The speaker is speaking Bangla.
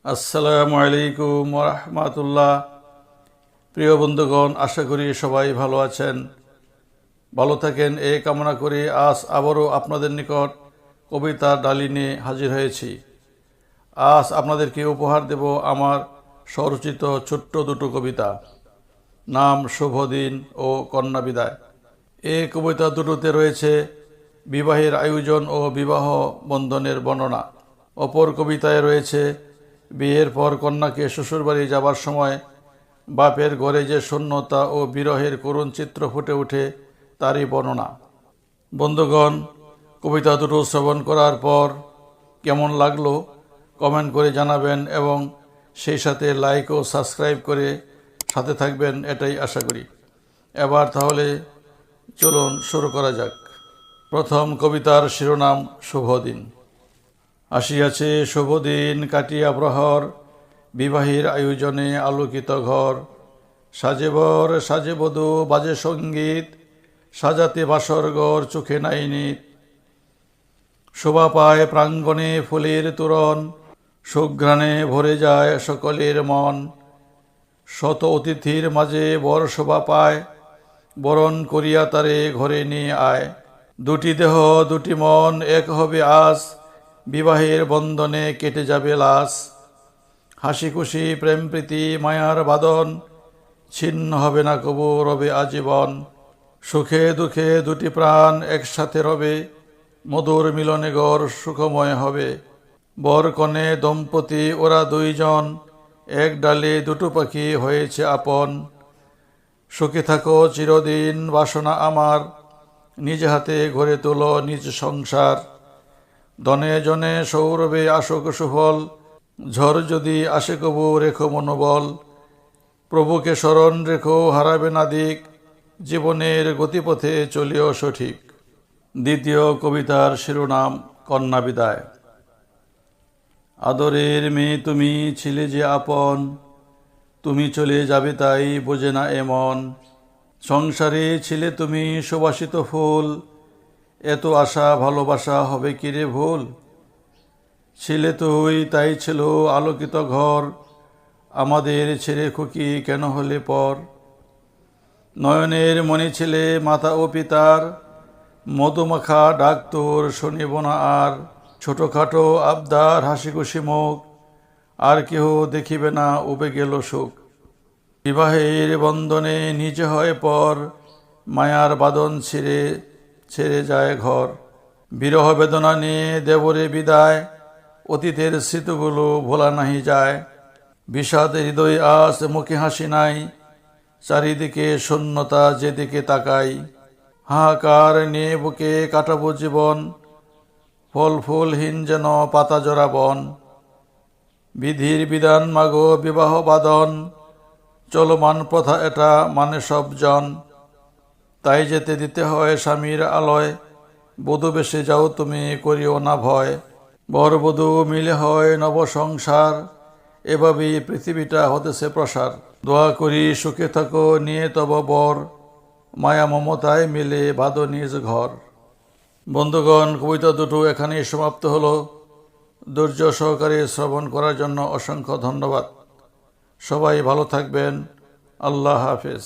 আসসালামু আলাইকুম ওয়া রাহমাতুল্লাহ। প্রিয় বন্ধুগণ, আশা করি সবাই ভালো আছেন, ভালো থাকেন এই কামনা করি আজ আবারও আপনাদের নিকট কবিতার ডালি নিয়ে হাজির হয়েছি। আজ আপনাদেরকে উপহার দেব আমার স্বরচিত ছোট্ট দুটো কবিতা। নাম শুভদিন ও কন্যা বিদায়। এই কবিতা দুটোতে রয়েছে বিবাহের আয়োজন ও বিবাহ বন্ধনের বর্ণনা। অপর কবিতায় রয়েছে বিয়ের পর কন্যাকে শ্বশুরবাড়ি যাবার সময় বাপের ঘরে যে শূন্যতা ও বিরহের করুণ চিত্র ফুটে ওঠে তারই বর্ণনা। বন্ধুগণ, কবিতা দুটো শ্রবণ করার পর কেমন লাগলো কমেন্ট করে জানাবেন এবং সেই সাথে লাইক ও সাবস্ক্রাইব করে সাথে থাকবেন, এটাই আশা করি। এবার তাহলে চলুন শুরু করা যাক। প্রথম কবিতার শিরোনাম শুভদিন। আসিয়াছে শুভদিন কাটিয়া প্রহর, বিবাহের আয়োজনে আলোকিত ঘর। সাজে বর সাজে বধূ বাজে সঙ্গীত, সাজাতে বাসর ঘর চোখে নাই নিত। শোভা পায় প্রাঙ্গণে ফুলের তোরণ, সুঘ্রাণে ভরে যায় সকলের মন। শত অতিথির মাঝে বর শোভা পায়, বরণ করিয়া তারে ঘরে নিয়ে আয়। দুটি দেহ দুটি মন এক হবে আজ, বিবাহের বন্ধনে কেটে যাবে লাশ। হাসি খুশি প্রেম প্রীতি মায়ার বাদন, ছিন্ন হবে না কবু রবে আজীবন। সুখে দুঃখে দুটি প্রাণ একসাথে রবে, মধুর মিলনে ঘর সুখময় হবে। বর কনে দম্পতি ওরা দুইজন, এক ডালে দুটো পাখি হয়েছে আপন। সুখে থাকো চিরদিন বাসনা আমার, নিজ হাতে গড়ে তোলো নিজ সংসার। ধনে জনে সৌরভে আসুক সুফল, ঝড় যদি আসে কবু রেখো মনোবল। প্রভুকে স্মরণ রেখো হারাবে না দিক, জীবনের গতিপথে চলিও সঠিক। দ্বিতীয় কবিতার শিরোনাম কন্যা বিদায়। আদরের মেয়ে তুমি ছিলে যে আপন, তুমি চলে যাবে তাই বোঝে না এমন। সংসারে ছিলে তুমি সুবাসিত ফুল, এত আশা ভালোবাসা হবে কিরে ভুল। ছিলে তুই তাই ছিল আলোকিত ঘর, আমাদের ছেড়ে খুকি কেন হলে পর। নয়নের মণি ছিলে মাতা ও পিতার, মধুমাখা ডাক তোর শুনিব না আর। ছোটখাটো আবদার হাসি খুশি মুখ, আর কেহ দেখিবে না উবে গেল সুখ। বিবাহের বন্ধনে নিজে হয় পর, মায়ার বাঁধন ছিঁড়ে ছেড়ে যায় ঘর। বিরহ বেদনা নিয়ে দেবরে বিদায়, অতীতের স্মৃতিগুলো ভোলা নাহি যায়। বিষাদ হৃদয় আজ মুখে হাসি নাই, চারিদিকে শূন্যতা যেদিকে তাকাই। হাহাকার নিয়ে বুকে কাটাবো জীবন, ফল ফুলহীন যেন পাতা জরা বন। বিধির বিধান মাগো বিবাহ বাঁধন, চলমান প্রথা এটা মানে সবজন। তাই যেতে দিতে হয় স্বামীর আলয়, বধূ বেশে যাও তুমি করিও না ভয়। বর বধূ মিলে হয় নব সংসার, এভাবেই পৃথিবীটা হতেছে প্রসার। দোয়া করি সুখে থাকো নিয়ে তব বর, মায়া মমতায় মিলে বাঁধো নিজ ঘর। বন্ধুগণ, কবিতা দুটো এখানেই সমাপ্ত হলো। ধৈর্য সহকারে শ্রবণ করার জন্য অসংখ্য ধন্যবাদ। সবাই ভালো থাকবেন। আল্লাহ হাফেজ।